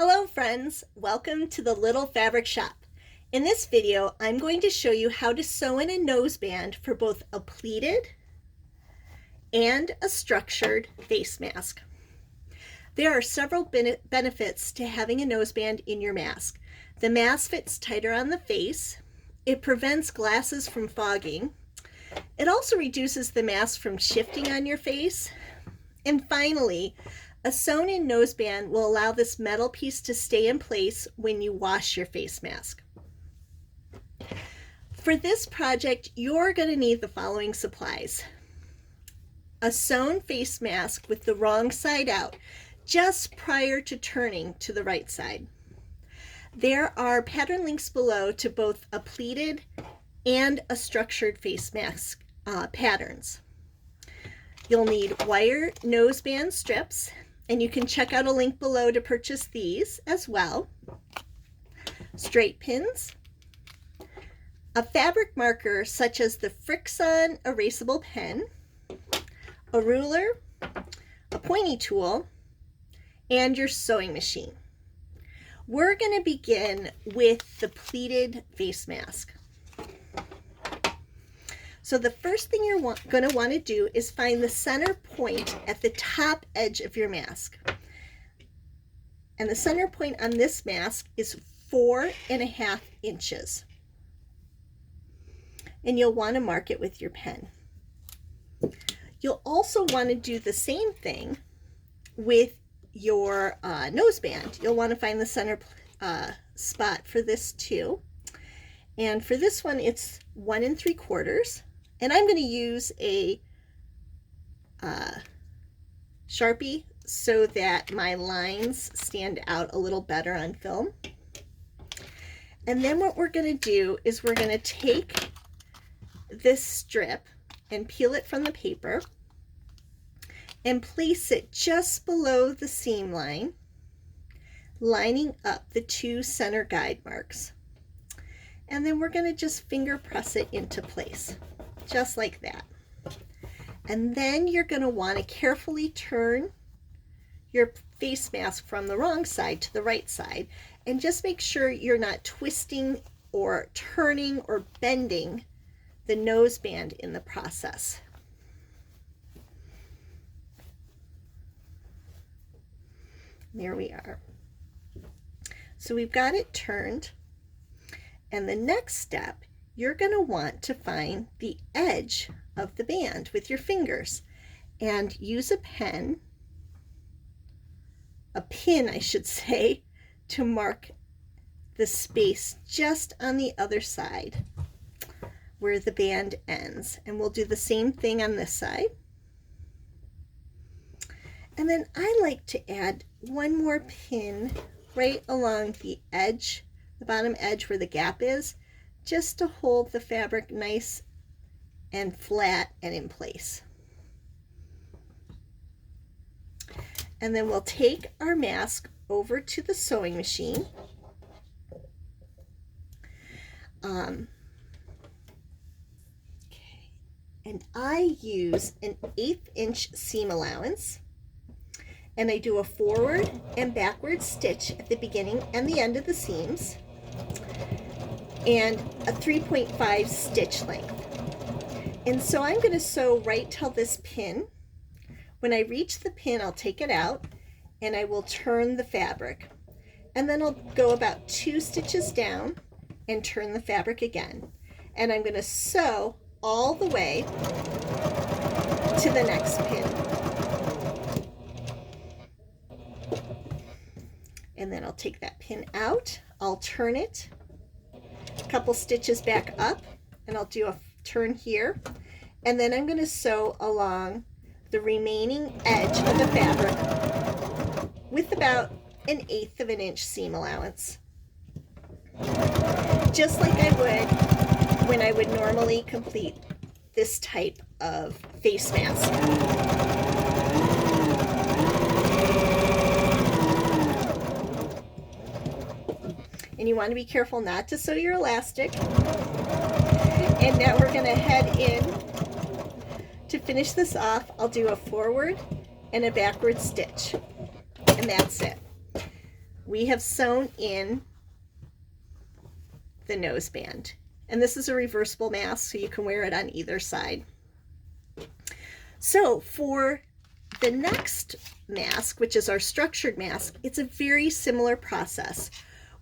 Hello friends, welcome to the Little Fabric Shop. In this video, I'm going to show you how to sew in a noseband for both a pleated and a structured face mask. There are several benefits to having a noseband in your mask. The mask fits tighter on the face, it prevents glasses from fogging, it also reduces the mask from shifting on your face, and finally, a sewn-in noseband will allow this metal piece to stay in place when you wash your face mask. For this project, you're going to need the following supplies. A sewn face mask with the wrong side out, just prior to turning to the right side. There are pattern links below to both a pleated and a structured face mask patterns. You'll need wire noseband strips, and you can check out a link below to purchase these as well. Straight pins, a fabric marker such as the Frixion erasable pen, a ruler, a pointy tool, and your sewing machine. We're going to begin with the pleated face mask. So the first thing you're going to want to do is find the center point at the top edge of your mask. And the center point on this mask is 4.5 inches. And you'll want to mark it with your pen. You'll also want to do the same thing with your noseband. You'll want to find the center spot for this too. And for this one, it's 1 3/4. And I'm going to use a Sharpie so that my lines stand out a little better on film. And then what we're going to do is we're going to take this strip and peel it from the paper and place it just below the seam line, lining up the 2 center guide marks. And then we're going to just finger press it into place. Just like that. And then you're going to want to carefully turn your face mask from the wrong side to the right side, and just make sure you're not twisting or turning or bending the noseband in the process. There we are. So we've got it turned, and the next step, you're going to want to find the edge of the band with your fingers and use a pin I should say, to mark the space just on the other side where the band ends. And we'll do the same thing on this side. And then I like to add one more pin right along the edge, the bottom edge where the gap is, just to hold the fabric nice and flat and in place. And then we'll take our mask over to the sewing machine. And I use an 1/8 inch seam allowance, and I do a forward and backward stitch at the beginning and the end of the seams, and a 3.5 stitch length. And so I'm going to sew right till this pin. When I reach the pin, I'll take it out and I will turn the fabric. And then I'll go about 2 stitches down and turn the fabric again. And I'm going to sew all the way to the next pin. And then I'll take that pin out, I'll turn it, a couple stitches back up, and I'll do a turn here, and then I'm going to sew along the remaining edge of the fabric with about 1/8 inch seam allowance, just like I would when I would normally complete this type of face mask. And you want to be careful not to sew your elastic. And now we're going to head in. To finish this off, I'll do a forward and a backward stitch. And that's it. we have sewn in the noseband. And this is a reversible mask, so you can wear it on either side. So for the next mask, which is our structured mask, it's a very similar process.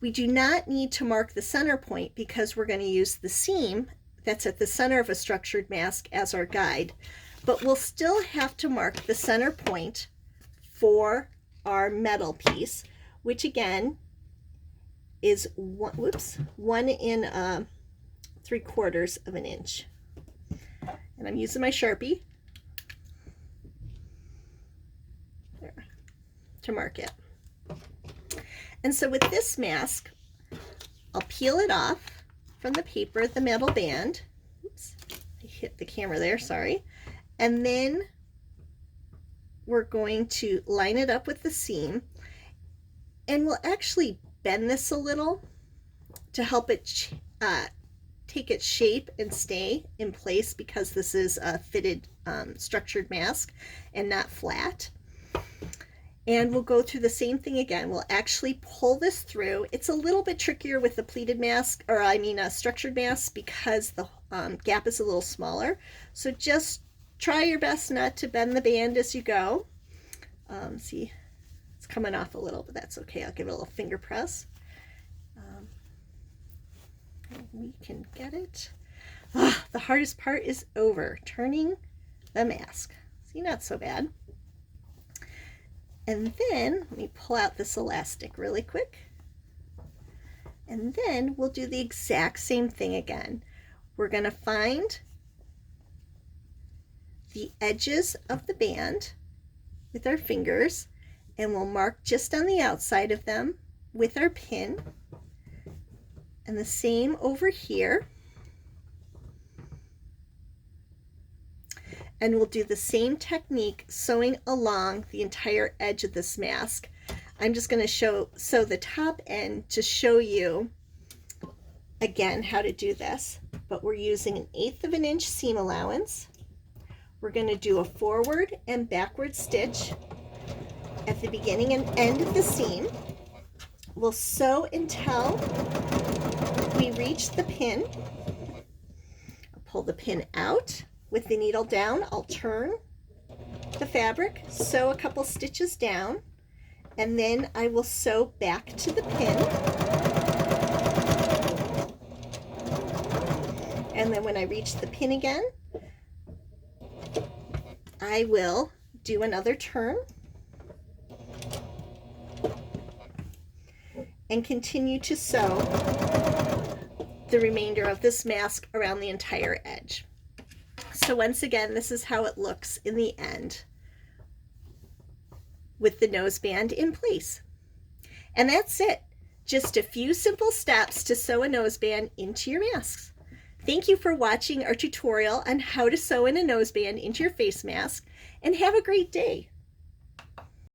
We do not need to mark the center point because we're going to use the seam that's at the center of a structured mask as our guide, but we'll still have to mark the center point for our metal piece, which again is 1 3/4 of an inch. And I'm using my Sharpie there to mark it. And so with this mask, I'll peel it off from the paper, the metal band. Oops, I hit the camera there, sorry. And then we're going to line it up with the seam, and we'll actually bend this a little to help it take its shape and stay in place, because this is a fitted structured mask and not flat. And we'll go through the same thing again. We'll actually pull this through. It's a little bit trickier with the pleated mask, or I mean a structured mask, because the gap is a little smaller. So just try your best not to bend the band as you go. See, it's coming off a little, but that's okay. I'll give it a little finger press. We can get it. The hardest part is over, turning the mask. See, not so bad. And then let me pull out this elastic really quick. And then we'll do the exact same thing again. We're going to find the edges of the band with our fingers, and we'll mark just on the outside of them with our pin. And the same over here. And we'll do the same technique sewing along the entire edge of this mask. I'm just going to sew the top end to show you again how to do this, but we're using 1/8 of an inch seam allowance. We're going to do a forward and backward stitch at the beginning and end of the seam. We'll sew until we reach the pin. I'll pull the pin out. With the needle down, I'll turn the fabric, sew a couple stitches down, and then I will sew back to the pin. And then when I reach the pin again, I will do another turn and continue to sew the remainder of this mask around the entire edge. So once again, this is how it looks in the end with the noseband in place. And that's it. Just a few simple steps to sew a noseband into your masks. Thank you for watching our tutorial on how to sew in a noseband into your face mask, and have a great day.